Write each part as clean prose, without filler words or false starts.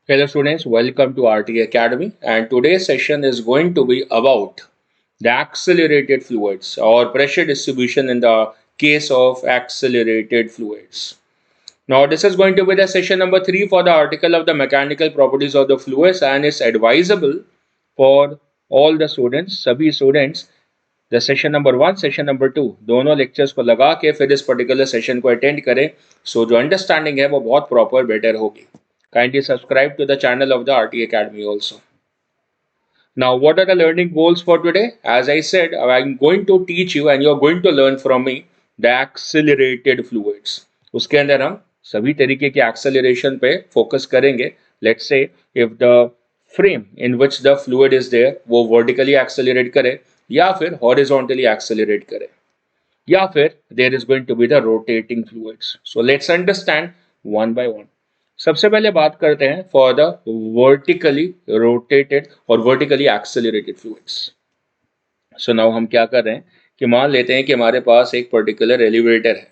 Hello students, welcome to RT Academy, and today's session is going to be about the accelerated fluids or pressure distribution in the case of accelerated fluids. Now this is going to be the session number 3 for the article of the mechanical properties of the fluids, and it's advisable for all the students, सभी students, the session number 1, session number 2 दोनों lectures को लगा के फिर इस particular session को attend करें, so जो understanding है वो बहुत proper better होगी. Kindly subscribe to the channel of the RT Academy also. Now, what are the learning goals for today? As I said, I'm going to teach you and you're going to learn from me the accelerated fluids. उसके अंदर हम सभी तरीके के acceleration पे focus करेंगे. Let's say if the frame in which the fluid is there वो vertically accelerate करे या फिर horizontally accelerate करे या फिर there is going to be the rotating fluids. So let's understand one by one. सबसे पहले बात करते हैं फॉर द वर्टिकली रोटेटेड और vertically accelerated fluids. So now हम क्या कर रहे हैं कि मान लेते हैं कि हमारे पास एक पर्टिकुलर एलिवेटर है.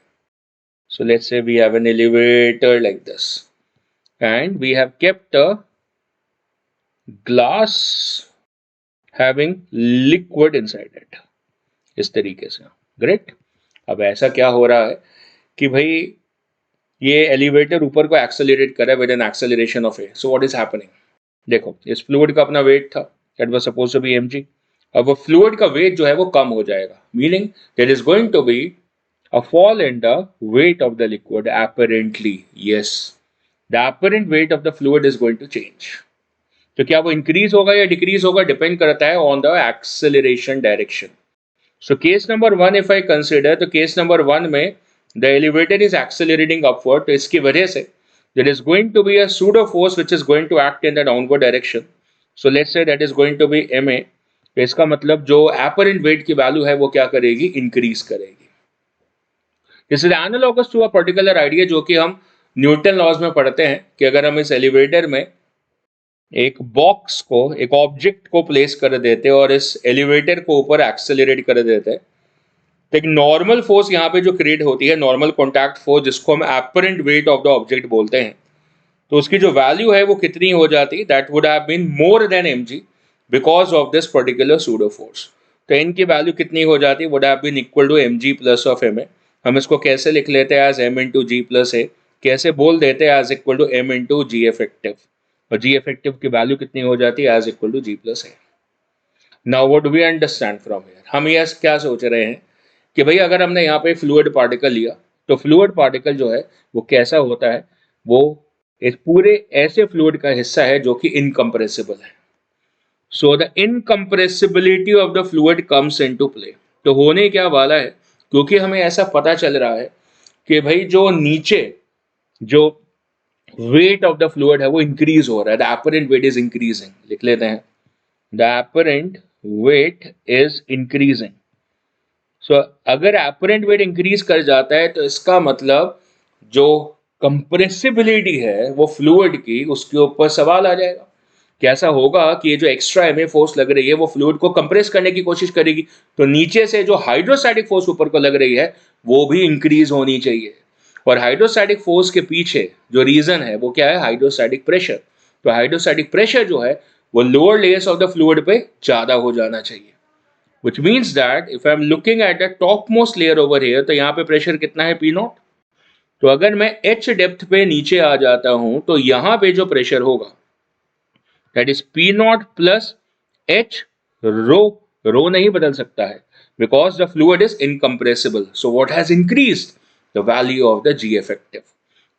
So let's say we have an elevator like this and we have kept a glass having liquid inside it. इस तरीके से. ग्रेट. अब ऐसा क्या हो रहा है कि भाई ये एलिवेटर ऊपर को एक्सेलरेट कर रहा है with an acceleration of a. So what is happening? देखो, इस फ्लूइड का अपना वेट था, that was suppose to be mg. अब वो फ्लूइड का वेट जो है वो कम हो जाएगा, meaning there is going to be a fall in the weight of the liquid apparently. Yes, the apparent weight of the fluid is going to change. तो क्या वो इंक्रीज होगा या डिक्रीज होगा, डिपेंड करता है on the acceleration direction. So case number 1 if I consider, तो case number 1 में the elevator is accelerating upward, तो इसकी वजह से there is going to be a pseudo force which is going to act in the downward direction. So let's say that is going to be ma. तो इसका मतलब जो apparent weight की value है वो क्या करेगी, इंक्रीज करेगी. This is analogous to a particular idea जो कि हम न्यूटन लॉज में पढ़ते हैं कि अगर हम इस एलिवेटर में एक बॉक्स को, एक ऑब्जेक्ट को प्लेस कर देते और इस एलिवेटर को ऊपर एक्सेलरेट कर देते, तो एक नॉर्मल फोर्स यहाँ पे जो क्रिएट होती है, नॉर्मल कॉन्टैक्ट फोर्स, जिसको हम apparent wait of the object बोलते हैं, तो उसकी जो वैल्यू है वो कितनी हो जाती है, that would have been more than mg because of this particular pseudo force. तो n की वैल्यू कितनी हो जाती है, would have been equal to mg plus of ma. हम इसको कैसे लिख लेते हैं, as m into g plus a. कैसे बोल देते हैं, as equal to m into g effective. और जी इफेक्टिव की वैल्यू कितनी हो जाती है, as equal to ji plus a. Now what do we understand from here? हम ये क्या सोच रहे हैं कि भाई अगर हमने यहाँ पे फ्लूइड पार्टिकल लिया तो फ्लूइड पार्टिकल जो है वो कैसा होता है, वो एक पूरे ऐसे फ्लूइड का हिस्सा है जो कि इनकम्प्रेसिबल है. So the incompressibility of the fluid comes into play. तो होने क्या वाला है, क्योंकि हमें ऐसा पता चल रहा है कि भाई जो नीचे जो वेट ऑफ द फ्लूइड है वो इंक्रीज हो रहा है, the apparent weight is increasing. लिख लेते हैं, the apparent weight is increasing. So अगर एपरेंट वेट इंक्रीज कर जाता है तो इसका मतलब जो कंप्रेसिबिलिटी है वो फ्लूइड की, उसके ऊपर सवाल आ जाएगा. कैसा होगा कि ये जो एक्स्ट्रा एमए फोर्स लग रही है वो फ्लूइड को कंप्रेस करने की कोशिश करेगी, तो नीचे से जो हाइड्रोस्टैटिक फोर्स ऊपर को लग रही है वो भी इंक्रीज होनी चाहिए. और हाइड्रोस्टैटिक फोर्स के पीछे जो रीजन है वो क्या है, हाइड्रोस्टैटिक प्रेशर. तो हाइड्रोस्टैटिक प्रेशर जो है वो lower layers of the fluid पे ज्यादा हो जाना चाहिए. Which means that if I am looking at the topmost layer over here, तो यहाँ पे प्रेशर कितना है, P नॉट. तो अगर मैं H डेप्थ पे नीचे आ जाता हूं तो यहाँ पे जो प्रेशर होगा that is P not plus H रो. रो नहीं बदल सकता है because the fluid is incompressible. So what has increased? The value of the G effective.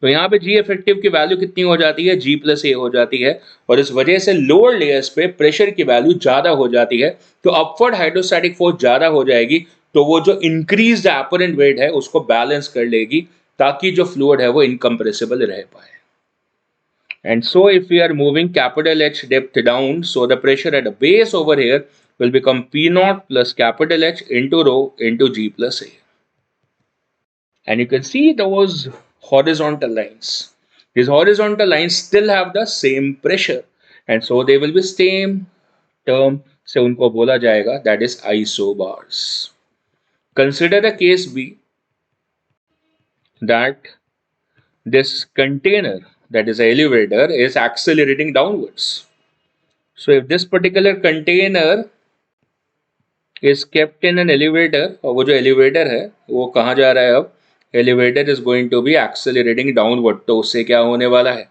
तो यहाँ पे जी इफेक्टिव की वैल्यू कितनी हो जाती है, जी प्लस ए हो जाती है. और इस वजह से लोअर लेयर्स पे प्रेशर की वैल्यू ज्यादा हो जाती है, तो अपवर्ड हाइड्रोस्टैटिक फोर्स ज्यादा हो जाएगी, तो वो जो इंक्रीज्ड एपरेंट वेट है उसको बैलेंस कर लेगी ताकि जो फ्लूइड है वो इनकम्प्रेसिबल रह पाए. And so if we are moving capital H depth down, so the pressure at the base over here will become P naught plus capital H into rho into G plus A. And you can see those horizontal lines. These horizontal lines still have the same pressure, and so they will be same term से उनको बोला जाएगा, that is isobars. Consider the case B, that this container that is an elevator, is accelerating downwards. So if this particular container is kept in an elevator, और वो जो elevator है वो कहाँ जा रहा है अब, elevator is going to be accelerating downward, तो उससे क्या होने वाला है,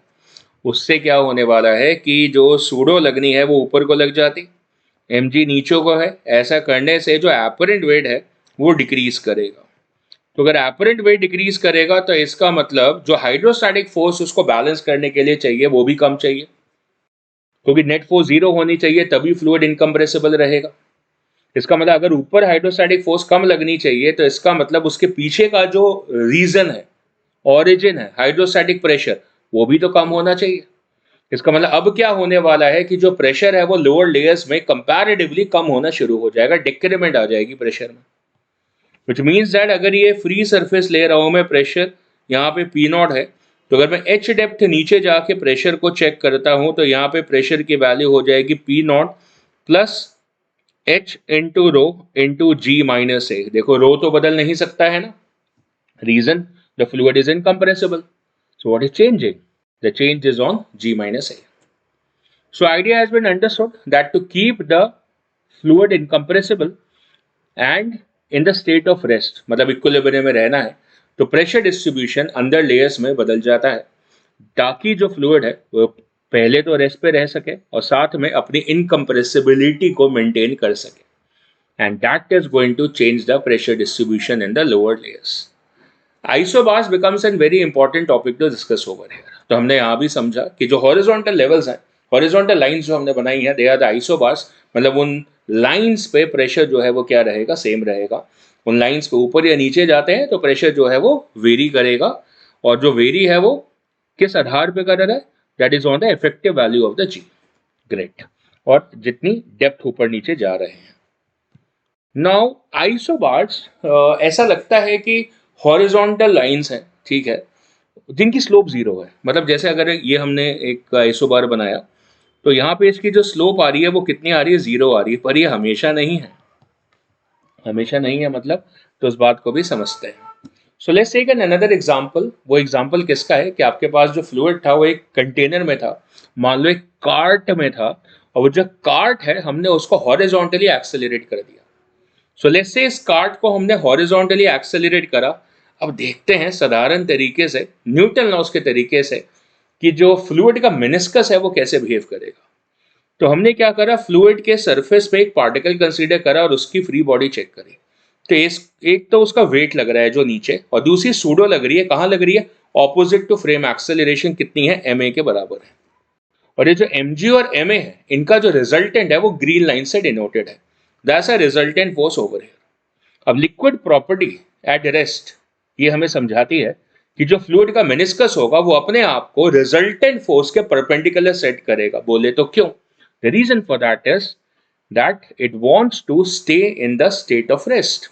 उससे क्या होने वाला है कि जो सूडो लगनी है वो ऊपर को लग जाती, mg नीचे को है, ऐसा करने से जो apparent weight है वो डिक्रीज करेगा। तो अगर apparent weight डिक्रीज करेगा तो इसका मतलब जो हाइड्रोस्टैटिक फोर्स उसको बैलेंस करने के लिए चाहिए वो भी कम चाहिए, क्योंकि नेट फोर्स जीरो होनी चाहिए तभी फ्लूइड इनकम्प्रेसिबल रहेगा। इसका मतलब अगर ऊपर हाइड्रोस्टैटिक फोर्स कम लगनी चाहिए तो इसका मतलब उसके पीछे का जो रीजन है, ऑरिजिन है, हाइड्रोस्टैटिक प्रेशर, वो भी तो कम होना चाहिए। इसका मतलब अब क्या होने वाला है कि जो प्रेशर है वो लोअर लेयर्स में कंपैरेटिवली कम होना शुरू हो जाएगा, डिक्रीमेंट आ जाएगी प्रेशर में, विच मीन्स दैट अगर ये फ्री सरफेस ले रहा हूं मैं प्रेशर, यहाँ पे पी नॉट है, तो अगर मैं एच डेप्थ नीचे जाके प्रेशर को चेक करता हूं तो यहाँ पे प्रेशर की वैल्यू हो जाएगी P not plus H into rho into G minus A. देखो रो तो बदल नहीं सकता है ना, reason the fluid is incompressible, so what is changing, the change is on G minus A. So idea has been understood that to keep the fluid incompressible and in the state of rest, मतलब equilibrium में रहना है, तो pressure distribution अंदर layers में बदल जाता है ताकि जो फ्लूइड है वो पहले तो रेस्ट पे रह सके और साथ में अपनी इनकम्प्रेसिबिलिटी को मेंटेन कर सके, and that is going to change the pressure distribution in the lower layers. Isobars becomes an very important topic to discuss over here. तो हमने यहाँ भी समझा कि जो हॉरिजॉन्टल लेवल्स हैं, हॉरिजॉन्टल लाइंस जो हमने बनाई है, दे आर द आइसोबार्स, मतलब उन लाइंस पे प्रेशर जो है वो क्या रहेगा, सेम रहेगा। उन लाइंस पे ऊपर या नीचे जाते हैं तो प्रेशर जो है वो वेरी करेगा, और जो वेरी है वो किस आधार पे कर रहा है, that is on the effective value of the g. Great, और जितनी डेप्थ ऊपर नीचे जा रहे हैं। नाउ आइसोबार्स ऐसा लगता है कि हॉरिजॉन्टल लाइंस हैं, ठीक है, जिनकी स्लोप जीरो है। मतलब जैसे अगर ये हमने एक आइसोबार बनाया तो यहाँ पे इसकी जो स्लोप आ रही है वो कितनी आ रही है, जीरो आ रही है, पर ये हमेशा नहीं है, हमेशा नहीं है मतलब, तो उस बात को भी समझते हैं। So let's take an another example. वो एग्जांपल किसका है कि आपके पास जो फ्लूइड था वो एक कंटेनर में था, मान लो एक कार्ट में था, और वो जो कार्ट है हमने उसको हॉरिजॉन्टली एक्सेलरेट कर दिया। सो लेट्स से इस कार्ट को हमने हॉरिजॉन्टली एक्सेलरेट करा। अब देखते हैं साधारण तरीके से, न्यूटन लॉस के तरीके से, कि जो फ्लूइड का मेनिस्कस है वो कैसे बिहेव करेगा। तो हमने क्या करा, फ्लूइड के सरफेस पे एक पार्टिकल कंसीडर करा और उसकी फ्री बॉडी चेक करी। तो एक तो उसका वेट लग रहा है जो नीचे, और दूसरी सूडो लग रही है, कहाँ लग रही है, ऑपोजिट टू फ्रेम एक्सेलरेशन कितनी है, एम ए के बराबर है। और ये जो एम जी और एम ए है, इनका जो रिजल्टेंट है वो ग्रीन लाइन से डिनोटेड है, that's a resultant force over here. अब लिक्विड प्रॉपर्टी एट रेस्ट ये हमें समझाती है कि जो फ्लूइड का मेनिस्कस होगा वो अपने आप को रिजल्टेंट फोर्स के परपेंडिकुलर सेट करेगा। बोले तो क्यों, the reason for that is that it wants to stay in the state of rest.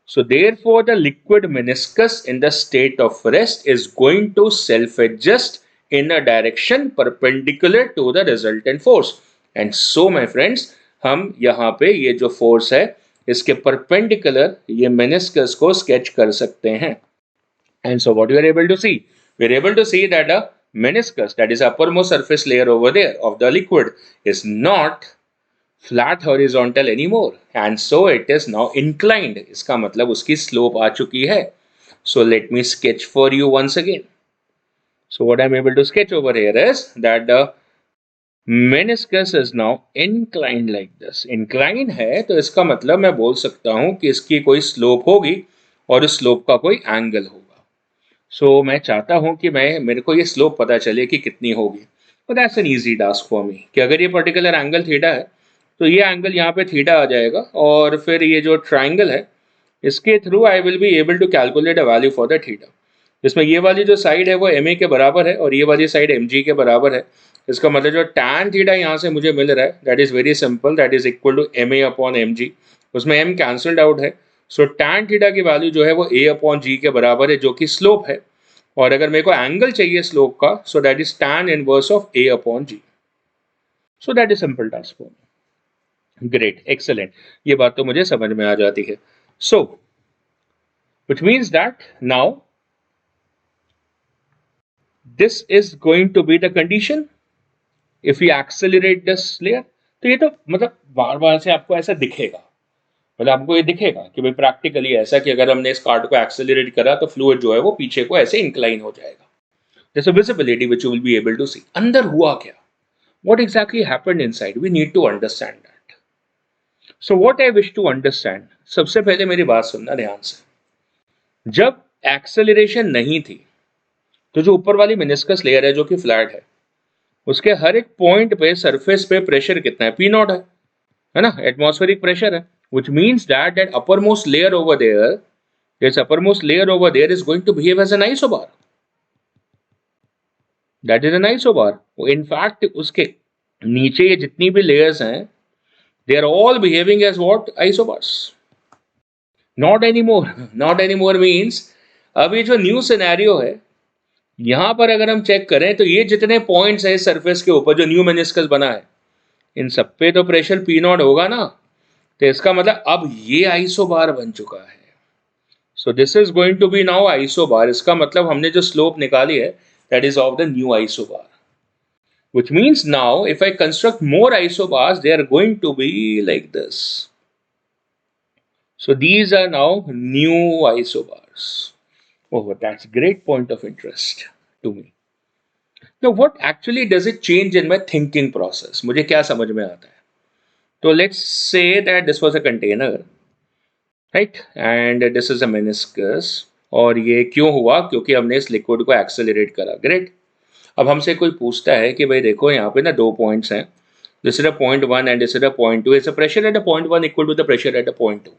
So therefore the liquid meniscus in the state of rest is going to self-adjust in a direction perpendicular to the resultant force. And so my friends, हम यहाँ पे ये जो force है इसके perpendicular ये meniscus को sketch कर सकते हैं। And so what we are able to see? We are able to see that a meniscus, that is uppermost surface layer over there of the liquid, is not flat horizontal anymore, and so it is now inclined. इसका मतलब उसकी slope आ चुकी है। So let me sketch for you once again. So what I am able to sketch over here is that the meniscus is now inclined like this. Inclined है तो इसका मतलब मैं बोल सकता हूँ कि इसकी कोई slope होगी और इस slope का कोई angle होगा। So मैं चाहता हूँ कि मेरे को ये slope पता चले कि कितनी होगी। But that's an easy task for me कि अगर ये particular angle थीटा है तो ये एंगल यहाँ पे थीटा आ जाएगा, और फिर ये जो ट्राइंगल है इसके through I will be able to calculate a value for the theta. इसमें ये वाली जो साइड है वो एम ए के बराबर है और ये वाली साइड एम जी के बराबर है। इसका मतलब जो टैन थीटा यहाँ से मुझे मिल रहा है that is very simple, that is equal to m a upon m g. उसमें एम कैंसल्ड आउट है, सो टैन थीटा की वैल्यू जो है वो ए अपॉन जी के बराबर है जो कि स्लोप है, और अगर मेरे को एंगल चाहिए स्लोप का so that is tan inverse of a upon g. So that is simple task for me. Great, excellent, ये बात तो मुझे समझ में आ जाती है। So which means that now this is going to be the condition if you accelerate this layer. तो ये तो मतलब बार बार से आपको ऐसा दिखेगा, मतलब आपको ये दिखेगा कि भाई प्रैक्टिकली ऐसा कि अगर हमने इस कार्ड को एक्सेलरेट करा तो फ्लूइड जो है वो पीछे को ऐसे इंक्लाइन हो जाएगा। जैसे visibility which you will be able to see. अंदर हुआ क्या, what exactly happened inside, we need to understand that. So what I wish to understand, सबसे पहले मेरी बात सुनना ध्यान से। जब एक्सेलरेशन नहीं थी तो जो ऊपर वाली मेनिस्कस लेयर है जो कि फ्लैट है, उसके हर एक पॉइंट पे सरफेस पे प्रेशर कितना है, पी नॉट है ना, एटमॉस्फेरिक प्रेशर है, which means that that uppermost layer over there, this uppermost layer over there is going to behave as an isobar. That is an isobar. In fact उसके नीचे ये जितनी भी लेयर्स हैं, they are all behaving as what, isobars. Not anymore. Not anymore means अभी जो new scenario है यहां पर अगर हम चेक करें तो ये जितने पॉइंट्स है सरफेस के ऊपर जो न्यू मेनिस्कस बना है, इन सब पे तो प्रेशर पी नॉट होगा ना। तो इसका मतलब अब ये आइसोबार बन चुका है। So this is going to be now isobar. इसका मतलब हमने जो स्लोप निकाली है that is of the new isobar, which means now if I construct more isobars they are going to be like this. So these are now new isobars. Oh, that's a great point of interest to me. Now what actually does it change in my thinking process? मुझे क्या समझ में आता है? तो let's say that this was a container, right? And this is a meniscus. और ये क्यों हुआ? क्योंकि हमने इस लिक्विड को एक्सेलरेट करा। ग्रेट। अब हमसे कोई पूछता है कि भाई देखो यहाँ पे ना दो पॉइंट्स हैं, this is a point 1 and this is a point 2, it's a pressure at a point 1 equal to the pressure at a point 2।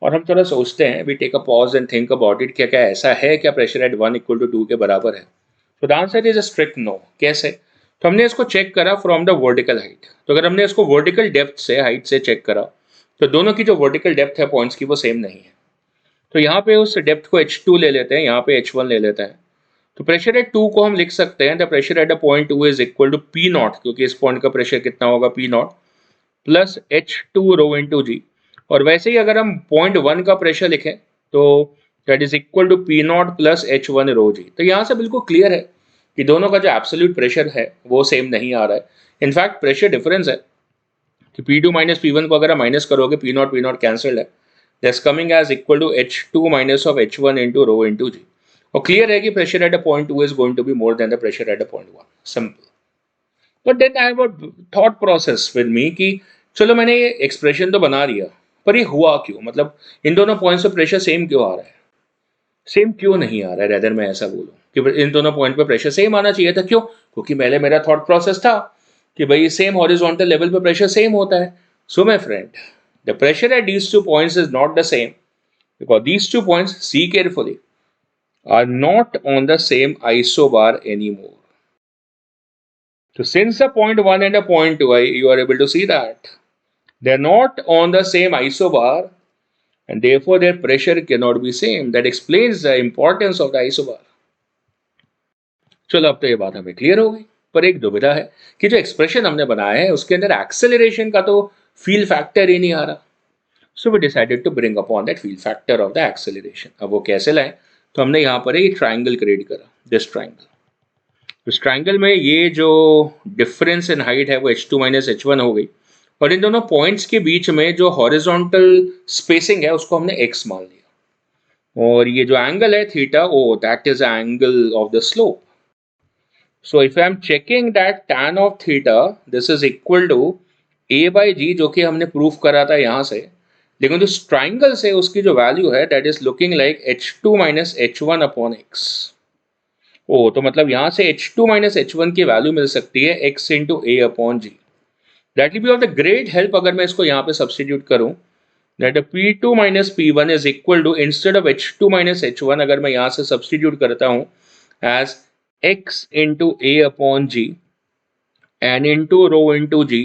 और हम थोड़ा सोचते हैं, we take a pause and think about it, क्या क्या ऐसा है क्या प्रेशर एट 1 इक्वल टू 2 के बराबर है? तो the answer is a strict no. कैसे? तो हमने इसको चेक करा फ्रॉम द वर्टिकल हाइट। तो अगर हमने इसको वर्टिकल डेप्थ से, हाइट से चेक करा तो दोनों की जो वर्टिकल डेप्थ है पॉइंट्स की वो सेम नहीं है। तो यहाँ पे उस डेप्थ को h2 ले लेते हैं, यहाँ पे h1 ले लेते हैं। तो प्रेशर एट 2 को हम लिख सकते हैं the pressure at a point 2 is equal to P naught, क्योंकि इस पॉइंट का प्रेशर कितना होगा, p not plus h2 rho into g. और वैसे ही अगर हम पॉइंट 1 का प्रेशर लिखें तो that is equal to P not plus h1 rho g. तो यहाँ से बिल्कुल क्लियर है कि दोनों का जो एब्सोल्यूट प्रेशर है वो सेम नहीं आ रहा है। इनफैक्ट प्रेशर डिफरेंस है कि P2 माइनस P1 को अगर आप माइनस करोगे पी नॉट कैंसिल है, that's coming as equal to h2 minus of h1 into rho into g. और क्लियर है कि pressure at a point 2 is going to be more than the pressure at a point 1। Simple. But then I have a thought process with me कि चलो मैंने ये expression तो बना लिया, पर ये हुआ क्यों, मतलब इन दोनों पॉइंट्स पे प्रेशर सेम क्यों आ रहा है, सेम क्यों नहीं आ रहा है? रेदर मैं ऐसा बोलूं कि इन दोनों पॉइंट पे प्रेशर सेम आना चाहिए था। क्यों? क्योंकि पहले मेरा थॉट प्रोसेस था कि भाई सेम हॉरिजॉन्टल लेवल पे प्रेशर सेम होता है। So my friend, the pressure at these two points is not the same because these two points, see carefully, are not on the same isobar anymore. So since a point 1 and a point 2, you are able to see that they are not on the same isobar and therefore their pressure cannot be same. That explains the importance of the isobar. चलो अब तो ये बात हमें clear हो गई, पर एक दुविधा है कि जो एक्सप्रेशन हमने बनाया है उसके अंदर एक्सेलरेशन का तो फील फैक्टर ही नहीं आ रहा। So we decided to bring upon that feel factor of the acceleration. अब वो कैसे लाएं? तो हमने यहाँ पर एक ट्राइंगल क्रिएट करा, दिस ट्राइंगल। इस ट्राइंगल में ये जो डिफरेंस इन हाइट है वो h2 माइनस h1 हो गई, और इन दोनों पॉइंट्स के बीच में जो हॉरिजॉन्टल स्पेसिंग है उसको हमने x मान लिया, और ये जो एंगल है theta, oh that is angle of the slope. So if I am checking that tan of theta this is equal to a by g, जो कि हमने प्रूफ करा था यहाँ से, लेकिन जो ट्राइंगल से उसकी जो वैल्यू है that is looking like h2 minus h1 upon x। ओ तो मतलब यहाँ से h2 माइनस h1 की वैल्यू मिल सकती है x into a upon g. That will be of the great help अगर मैं इसको यहाँ पे सब्सटीट्यूट करूँ, that P2 minus P1 is equal to, instead of h2 minus h1 अगर मैं यहाँ से सब्सटीट्यूट करता हूँ as x into a upon g and into rho into g.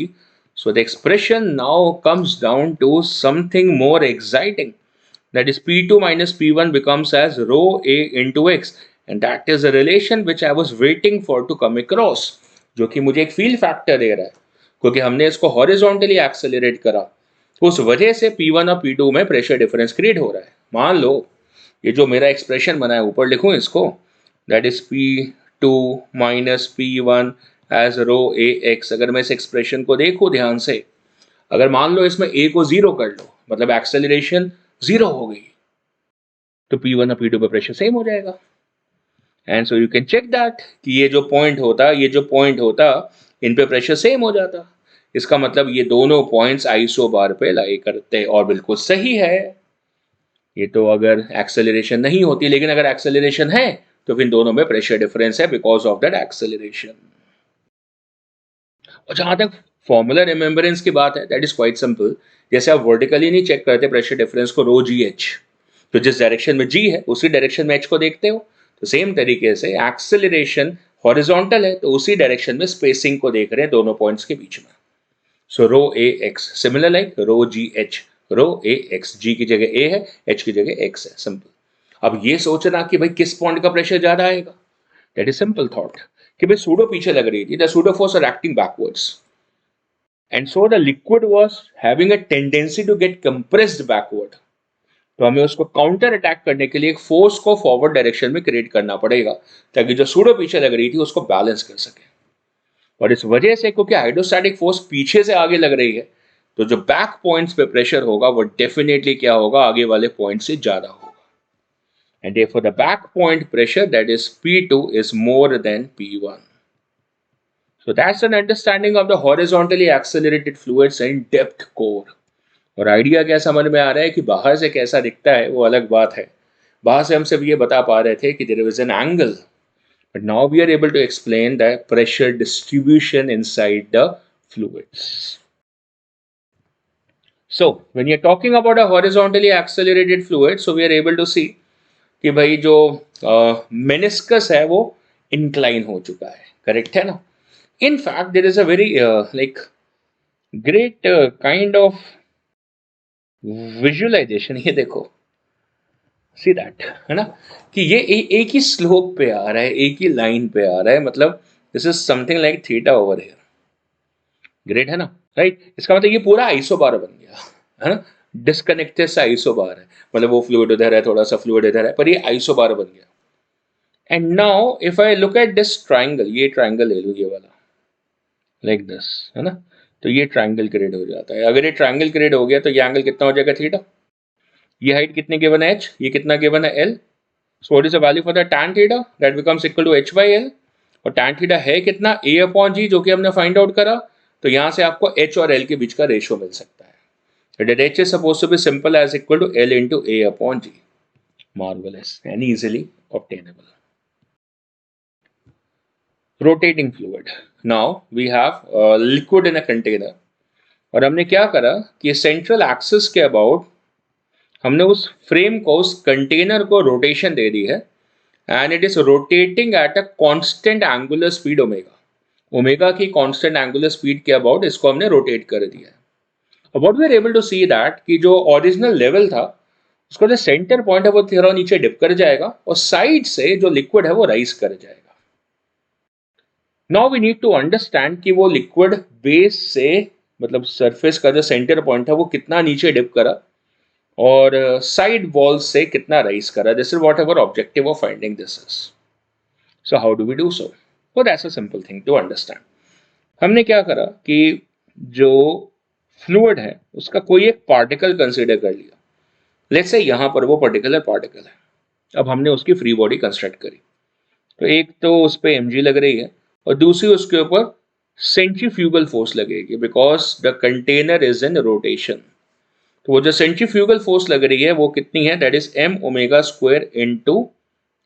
So the expression now comes down to something more exciting. That is P2 minus P1 becomes as rho A into x. And that is a relation which I was waiting for to come across. जो कि मुझे एक fill factor दे रहा है, क्योंकि हमने इसको horizontally accelerate करा, उस वजह से P1 और P2 में प्रेशर डिफरेंस क्रिएट हो रहा है। मान लो ये जो मेरा एक्सप्रेशन बना है ऊपर लिखूं इसको, that is two minus P one as rho a x. अगर मैं इस एक्सप्रेशन को देखूं ध्यान से, अगर मान लो इसमें ए को जीरो कर लो, मतलब एक्सेलरेशन जीरो हो गई, तो पी वन और पी टू पे प्रेशर सेम हो जाएगा। And so you can check that कि ये जो पॉइंट होता इन पे प्रेशर सेम हो जाता। इसका मतलब ये दोनों पॉइंट्स आइसो बार पे लाई करते, और बिल्कुल सही है। ये तो अगर एक्सेलरेशन नहीं होती, लेकिन अगर एक्सेलरेशन है तो फिर दोनों में प्रेशर डिफरेंस है बिकॉज ऑफ दैट एक्सेलरेशन। और जहां तक फॉर्मूला रिमेंबरेंस की बात है, दैट इज क्वाइट सिंपल। जैसे आप वर्टिकली नहीं चेक करते प्रेशर डिफरेंस को रो जी एच, तो जिस डायरेक्शन में जी है उसी डायरेक्शन में एच को देखते हो, तो सेम तरीके से एक्सेलरेशन हॉरिजॉन्टल है तो उसी डायरेक्शन में स्पेसिंग को देख रहे हैं दोनों पॉइंट्स के बीच में। सो रो a x similar like row ji H, row a x, जी की जगह ए है, एच की जगह एक्स है, सिंपल। अब ये सोचना कि भाई किस पॉइंट का प्रेशर ज्यादा आएगा, दैट इज सिंपल थॉट कि भाई सूडो पीछे लग रही थी, the pseudo force are acting backwards, and so the liquid was having a tendency to get compressed backward. तो हमें उसको काउंटर अटैक करने के लिए एक फोर्स को फॉरवर्ड डायरेक्शन में क्रिएट करना पड़ेगा, ताकि जो सूडो पीछे लग रही थी उसको बैलेंस कर सके। और इस वजह से क्योंकि हाइड्रोस्टैटिक फोर्स पीछे से आगे लग रही है, तो जो बैक पॉइंट्स पे प्रेशर होगा वो डेफिनेटली क्या होगा, आगे वाले पॉइंट से ज्यादा होगा। And therefore the back point pressure, that is P2, is more than P1. So that's an understanding of the horizontally accelerated fluids in depth core. और आइडिया क्या समझ में आ रहा है कि बाहर से कैसा दिखता है वो अलग बात है। बाहर से हम सिर्फ ये बता पा रहे थे कि there is an angle, but now we are able to explain the pressure distribution inside the fluids. So when you're talking about a horizontally accelerated fluid, so we are able to see कि भाई जो meniscus है वो incline हो चुका है, correct है ना। In fact there is a very like great kind of visualisation, ये देखो, सी दैट, है ना, कि ये एक ही स्लोप पे आ रहा है, एक ही लाइन पे आ रहा है, मतलब this is something like theta over here, great है ना, राइट। इसका मतलब ये पूरा आइसोबार बन गया, है ना, डिस्कनेक्टेड सा आइसोबार है, मतलब वो फ्लूइड उधर है, थोड़ा सा फ्लूइड इधर है, पर ये आइसोबार बन गया। And now if I look at this triangle, ये ट्राइंगल ले लो ये वाला, लाइक दिस, है ना, तो ये ट्राइंगल क्रिएट हो जाता है। अगर ये ट्राइंगल क्रिएट हो गया तो ये एंगल कितना हो जाएगा, थीटा। ये हाइट कितनी गिवन है, h, ये कितना गिवन है, l। So what is the value for the tan theta, that becomes equal to h by l। और tan थीटा है कितना, a अपॉन g, जो कि हमने फाइंड आउट करा। तो यहां से आपको h और l के बीच का रेशियो मिल सकता है, that h is supposed to be simple as equal to l into a upon g। Marvellous and easily obtainable. Rotating fluid, now we have liquid in a container, और हमने क्या करा कि सेंट्रल एक्सिस के about हमने उस frame को, उस कंटेनर को रोटेशन दे दी है, and it is rotating at a constant angular speed omega. Omega की कांस्टेंट एंगुलर स्पीड के अबाउट इसको हमने रोटेट कर दिया है। अब what we are able to see that कि जो ओरिजिनल लेवल था उसका जो सेंटर पॉइंट है वो थोड़ा नीचे डिप कर जाएगा, और साइड से जो लिक्विड है वो राइज कर जाएगा। Now we need to understand कि वो लिक्विड बेस से, मतलब सरफेस का जो सेंटर पॉइंट है वो कितना नीचे डिप करा, और साइड वॉल से कितना राइज करा। This is whatever objective of finding this is. So how do we do so, वो that's a simple thing to understand. हमने क्या करा कि जो फ्लूइड है उसका कोई एक पार्टिकल कंसीडर कर लिया, लेट्स से यहां पर वो पर्टिकुलर पार्टिकल है। अब हमने उसकी फ्री बॉडी कंस्ट्रक्ट करी, तो एक तो उस पर mg लग रही है, और दूसरी उसके ऊपर सेंट्रीफ्यूगल फोर्स लगेगी, because the container is in rotation. तो वो जो सेंट्रीफ्यूगल फोर्स लग रही है वो कितनी है, that is m omega square into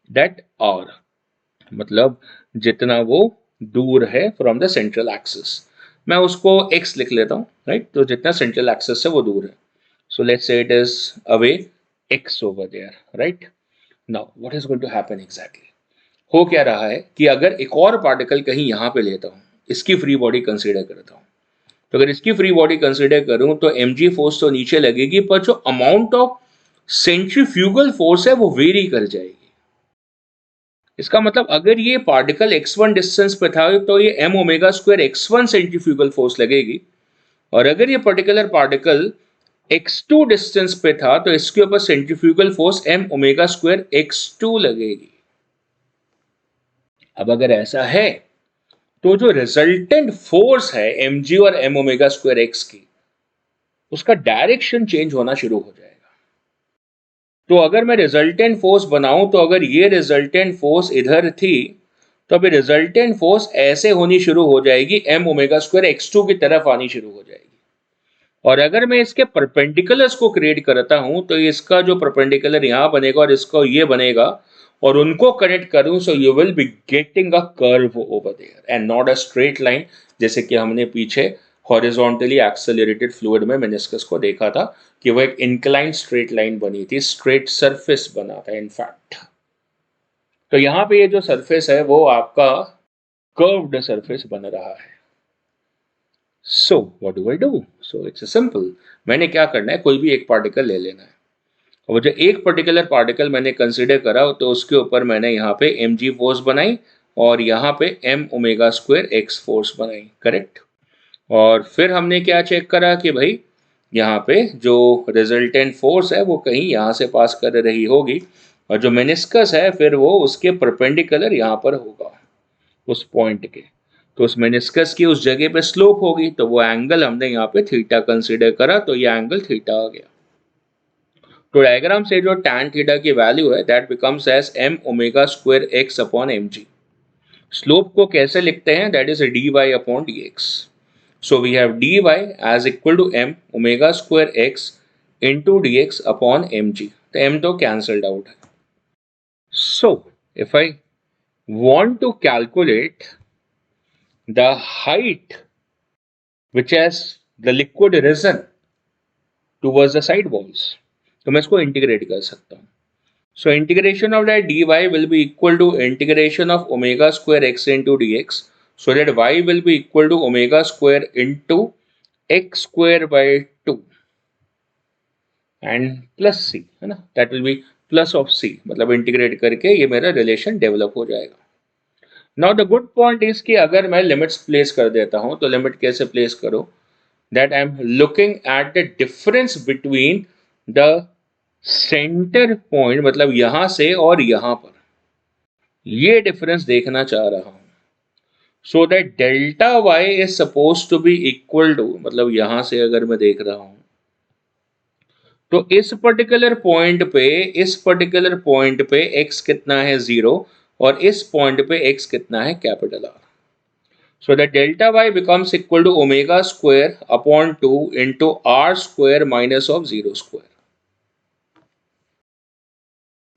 that r, मतलब जितना वो दूर है फ्रॉम द सेंट्रल एक्सिस। मैं उसको x लिख लेता हूँ, राइट, तो जितना सेंट्रल एक्सिस से वो दूर है। So let's say it is away x over there, right. Now what is going to happen exactly, हो क्या रहा है कि अगर एक और पार्टिकल कहीं यहां पे लेता हूं, इसकी फ्री बॉडी कंसीडर करता हूं, तो अगर इसकी फ्री बॉडी कंसीडर करूं तो mg फोर्स तो नीचे लगेगी, पर जो अमाउंट ऑफ सेंट्रीफ्यूगल फोर्स है वो वेरी कर जाएगी। इसका मतलब अगर ये पार्टिकल x1 डिस्टेंस पे था तो ये m omega square x1 centrifugal force लगेगी, और अगर ये पर्टिकुलर पार्टिकल x2 डिस्टेंस पे था तो इसके ऊपर centrifugal force m omega square x2 लगेगी। अब अगर ऐसा है तो जो रिजल्टेंट फोर्स है mg और m ओमेगा स्क्वायर एक्स की, उसका डायरेक्शन चेंज होना शुरू हो जाएगा। तो अगर मैं रिजल्टेंट फोर्स बनाऊं तो अगर ये रिजल्टेंट फोर्स इधर थी तो अभी रिजल्टेंट फोर्स ऐसे होनी शुरू हो जाएगी, m ओमेगा स्क्वायर x2 की तरफ आनी शुरू हो जाएगी। और अगर मैं इसके परपेंडिकुलर्स को क्रिएट करता हूं तो इसका जो परपेंडिकुलर यहां बनेगा और इसका ये बनेगा और उनको कनेक्ट करूं, so you will be getting a curve over there and not a straight line, जैसे कि हमने पीछे हॉरिजॉन्टली एक्सेलरेटेड फ्लूइड में मेनिस्कस को देखा था कि वो एक इंक्लाइन स्ट्रेट लाइन बनी थी, स्ट्रेट सरफेस बना था इनफैक्ट। तो यहां पे ये जो सरफेस है वो आपका कर्व्ड सरफेस बन रहा है। So what do I do? So it's simple, मैंने क्या करना है, कोई भी एक पार्टिकल ले लेना है और जो एक पर्टिकुलर पार्टिकल मैंने कंसिडर करा तो उसके ऊपर मैंने यहाँ पे mg फोर्स बनाई और यहाँ पे m omega square x force बनाई, करेक्ट। और फिर हमने क्या चेक करा कि भाई यहाँ पे जो रिजल्टेंट फोर्स है वो कहीं यहाँ से पास कर रही होगी और जो मेनिस्कस है फिर वो उसके परपेंडिकुलर यहाँ पर होगा उस पॉइंट के, तो उस मेनिस्कस की उस जगह पे स्लोप होगी, तो वो एंगल हमने यहाँ पे थीटा कंसिडर करा, तो ये एंगल थीटा आ गया। तो डायग्राम से जो tan थीटा की वैल्यू है that becomes as m omega square x upon mg। Slope को कैसे लिखते हैं? That is dy upon dx। So we have dy as equal to m omega square x into dx upon mg, तो m तो cancelled out है। So if I want to calculate the height which has the liquid risen towards the side walls, तो मैं इसको integrate कर सकता हूँ। So integration of that dy will be equal to integration of omega square x into dx, so that y will be equal to omega square into x square by 2 and plus c, है ना, that will be plus of c, मतलब integrate करके ये मेरा relation develop हो जाएगा। Now the good point is कि अगर मैं लिमिट्स प्लेस कर देता हूं तो लिमिट कैसे प्लेस करो, that I am looking at the difference between the centre point, मतलब यहां से और यहां पर ये डिफरेंस देखना चाह रहा हूं। सो that delta y is suppose to be equal to, मतलब यहां से अगर मैं देख रहा हूं तो इस पर्टिकुलर पॉइंट पे x कितना है 0 और इस पॉइंट पे x कितना है capital R। So that delta y becomes equal to omega square upon 2 into r square minus of 0 square,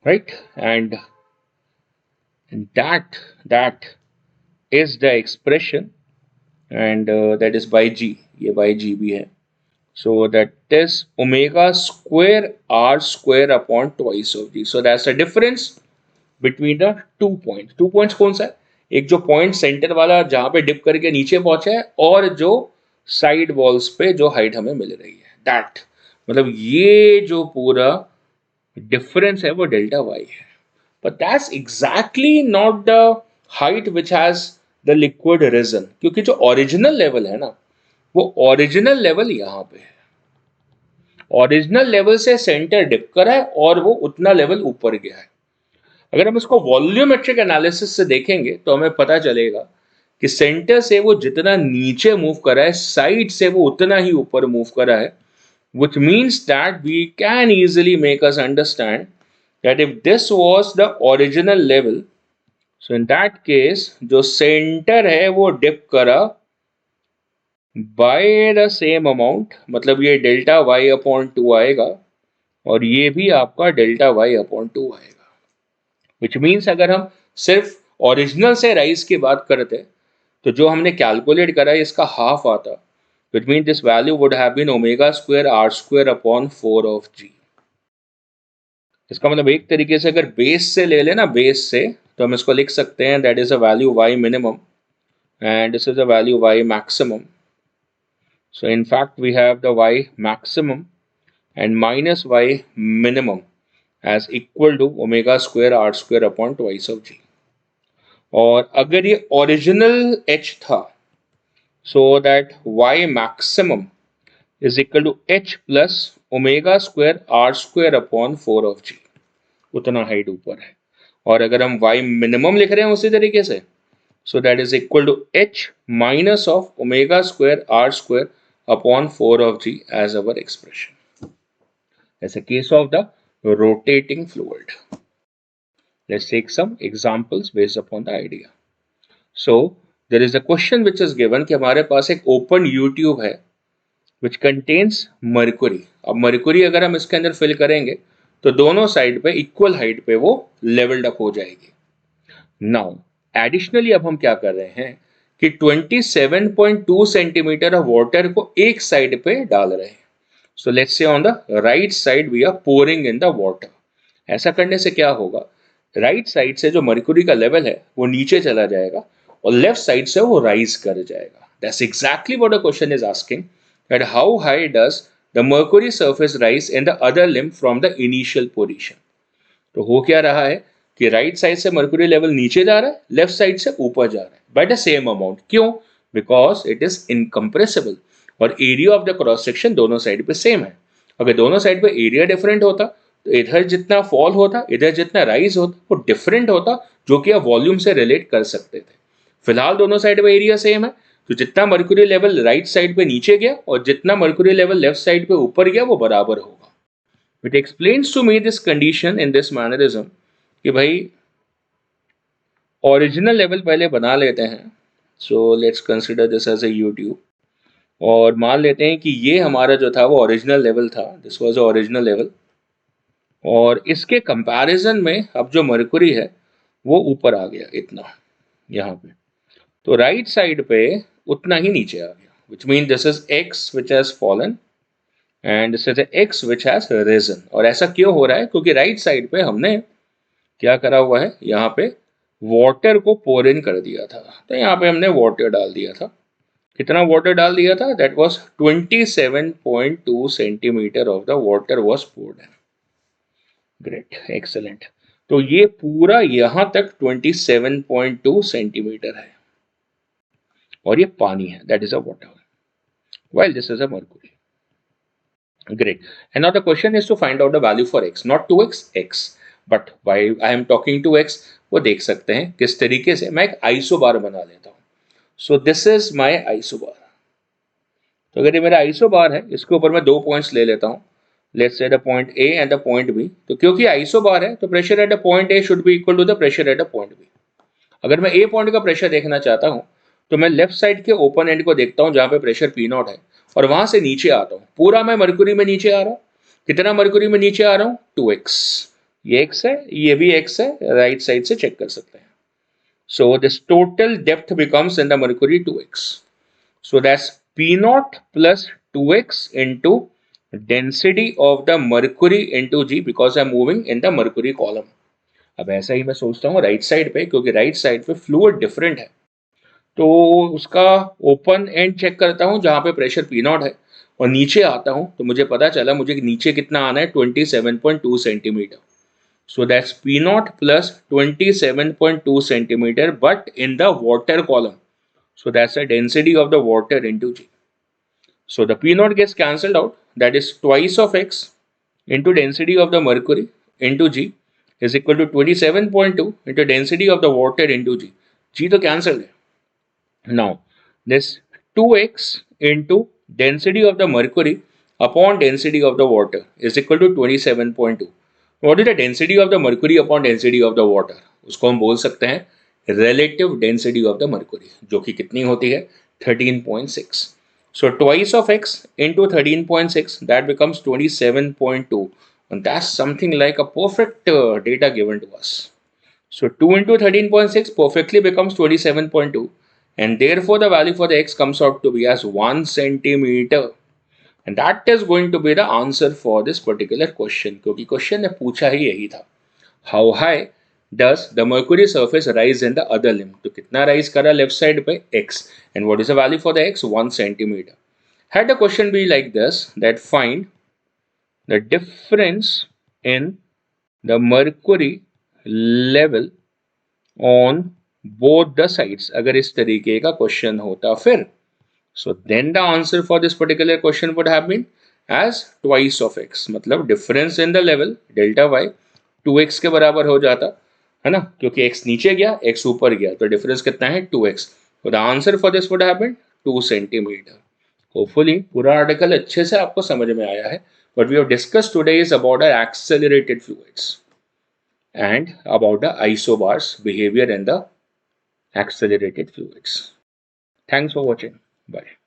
right? And that is the expression, and that is by g, ये by g भी है। So that is omega square r square upon twice of g. So that's the difference between the 2 points. 2 points कौन सा है? एक जो point centre वाला जहां पे डिप करके नीचे पहुंचा है और जो साइड वॉल्स पे जो हाइट हमें मिल रही है, दैट मतलब ये जो पूरा डिफरेंस है वो डेल्टा वाई है। But that's exactly not the height which has the liquid risen, क्योंकि जो ओरिजिनल लेवल है ना वो ओरिजिनल लेवल यहां पे है। ओरिजिनल लेवल से सेंटर डिप करा है और वो उतना लेवल ऊपर गया है। अगर हम इसको वॉल्यूमेट्रिक एनालिसिस से देखेंगे तो हमें पता चलेगा कि सेंटर से वो जितना नीचे मूव करा है, साइड से वो उतना ही ऊपर मूव करा है, which means that we can easily make us understand that if this was the original level, so in that case जो सेंटर है वो डिप करा by the same amount, मतलब ये डेल्टा वाई अपॉन 2 आएगा और ये भी आपका डेल्टा वाई अपॉन 2 आएगा। विच मीन्स अगर हम सिर्फ ओरिजिनल से राइज की बात करते तो जो हमने कैलकुलेट करा है इसका हाफ आता, which mean this value would have been omega square r square upon 4 of g. इसका मतलब एक तरीके से अगर बेस से ले लेना, बेस से, तो हम इसको लिख सकते हैं that is a value y minimum and this is a value y maximum. So in fact we have the y maximum and minus y minimum as equal to omega square r square upon twice of g। और अगर ये original h था, so that y maximum is equal to h plus omega square r square upon 4 of g, उतना height ऊपर है। और अगर हम y minimum लिख रहे हैं उसी तरीके से So that is equal to h minus of omega square r square upon 4 of g as our expression. That's a case of the rotating fluid. Let's take some examples based upon the idea. So there is a question which is given कि हमारे पास एक open U tube है which contains mercury. अब mercury अगर हम इसके अंदर fill करेंगे तो दोनों साइड पे इक्वल हाइट पे वो लेवल्ड अप हो जाएगी. नाउ एडिशनली अब हम क्या कर रहे हैं कि 27.2 सेंटीमीटर ऑफ वाटर को एक साइड पे डाल रहे हैं. So let's say on the right side we are pouring in the water. ऐसा करने से क्या होगा, राइट साइड से जो मर्क्यूरी का लेवल है वो नीचे चला जाएगा और लेफ्ट साइड से वो राइज कर जाएगा. That's exactly what the question is asking, that how high does the mercury surface rise in the other limb from the initial position. तो हो क्या रहा है कि राइट साइड से मर्क्यूरी लेवल नीचे जा रहा है, लेफ्ट साइड से ऊपर जा रहा है बाय द सेम अमाउंट. क्यों? बिकॉज इट इज इनकम्प्रेसिबल और area of the cross section दोनों साइड पे सेम है. अगर दोनों साइड पे एरिया डिफरेंट होता तो इधर जितना फॉल होता इधर जितना राइज होता वो डिफरेंट होता, जो कि आप वॉल्यूम से रिलेट कर सकते थे. फिलहाल दोनों साइड पे एरिया सेम है, तो जितना मर्क्यूरी लेवल राइट साइड पे नीचे गया और जितना मर्क्यूरी लेवल लेफ्ट साइड पे ऊपर गया वो बराबर होगा. It explains to me this condition in this mannerism कि भाई ओरिजिनल लेवल पहले बना लेते हैं. So let's consider this as a U tube और मान लेते हैं कि ये हमारा जो था वो ओरिजिनल लेवल था, दिस वाज ओरिजिनल लेवल, और इसके कंपैरिजन में अब जो मर्क्यूरी है वो ऊपर आ गया इतना यहाँ पे, तो राइट साइड पे उतना ही नीचे आ गया, which mean this is x which has fallen and this is x which has risen. और ऐसा क्यों हो रहा है? क्योंकि राइट साइड पे हमने क्या करा हुआ है, यहाँ पे वाटर को पोर इन कर दिया था. तो यहाँ पे हमने वाटर डाल दिया था. कितना वाटर डाल दिया था? That was 27.2 centimetre of the water was poured in. Great, excellent. तो ये पूरा यहां तक 27.2 सेंटीमीटर है और ये पानी है, that is a water, while this is a mercury. Great. And now the question is to find out the value for x, not 2x, x. But why I am talking to x, वो देख सकते हैं किस तरीके से. मैं एक isobar बना लेता हूँ. सो दिस इज माई आइसोबार. तो अगर ये मेरा आइसोबार है, इसके ऊपर मैं दो पॉइंट्स ले लेता हूँ. Let's say the point A and the point B. तो क्योंकि आइसोबार है तो pressure at the point A should be equal to the pressure at the point B. अगर मैं A पॉइंट का प्रेशर देखना चाहता हूँ तो मैं लेफ्ट साइड के ओपन एंड को देखता हूँ जहाँ पे प्रेशर P0 है और वहां से नीचे आता हूँ. पूरा मैं मर्क्यूरी में नीचे आ रहा हूँ. कितना मर्क्यूरी में नीचे आ रहा हूँ? 2x. ये x है, ये भी x है, राइट साइड से चेक कर सकते हैं. So this total depth becomes in the mercury 2x. So that's P0 plus 2x into density of the mercury into g because I am moving in the mercury column. अब ऐसा ही मैं सोचता हूँ right side पे, क्योंकि right side पे fluid different है तो उसका ओपन एंड चेक करता हूँ जहाँ पे प्रेशर P0 है और नीचे आता हूँ तो मुझे पता चला मुझे नीचे कितना आना है, 27.2 centimetre. So that's P0 plus 27.2 centimetre but in the water column. So that's the density of the water into g. So the P0 gets cancelled out, that is twice of x into density of the mercury into g is equal to 27.2 into density of the water into g. g तो cancelled है. Now this 2x into density of the mercury upon density of the water is equal to 27.2. What is the density of the mercury upon density of the water? उसको हम बोल सकते हैं relative density of the mercury, जो कि कितनी होती है 13.6. So twice of x into 13.6, that becomes 27.2, and that's something like a perfect data given to us. So 2 into 13.6 perfectly becomes 27.2, and therefore the value for the x comes out to be as 1 centimeter, and that is going to be the answer for this particular question. क्योंकि question ने पूछा ही यही था, how high does the mercury surface rise in the other limb? तो कितना rise करा left side पे? x. And what is the value for the x? 1 centimeter. Had the question be like this, that find the difference in the mercury level on both the sides, अगर इस तरीके का question होता फिर, so then the answer for this particular question would have been as twice of x. मतलब difference in the level delta y 2x के बराबर हो जाता. है ना, क्योंकि x नीचे गया x ऊपर गया, तो डिफरेंस कितना है 2x। तो the answer for this would have been 2 centimetre. Hopefully पूरा आर्टिकल अच्छे से आपको समझ में आया है। What we have discussed today is about the accelerated fluids and about the isobars behavior in the accelerated fluids. Thanks for watching. Bye.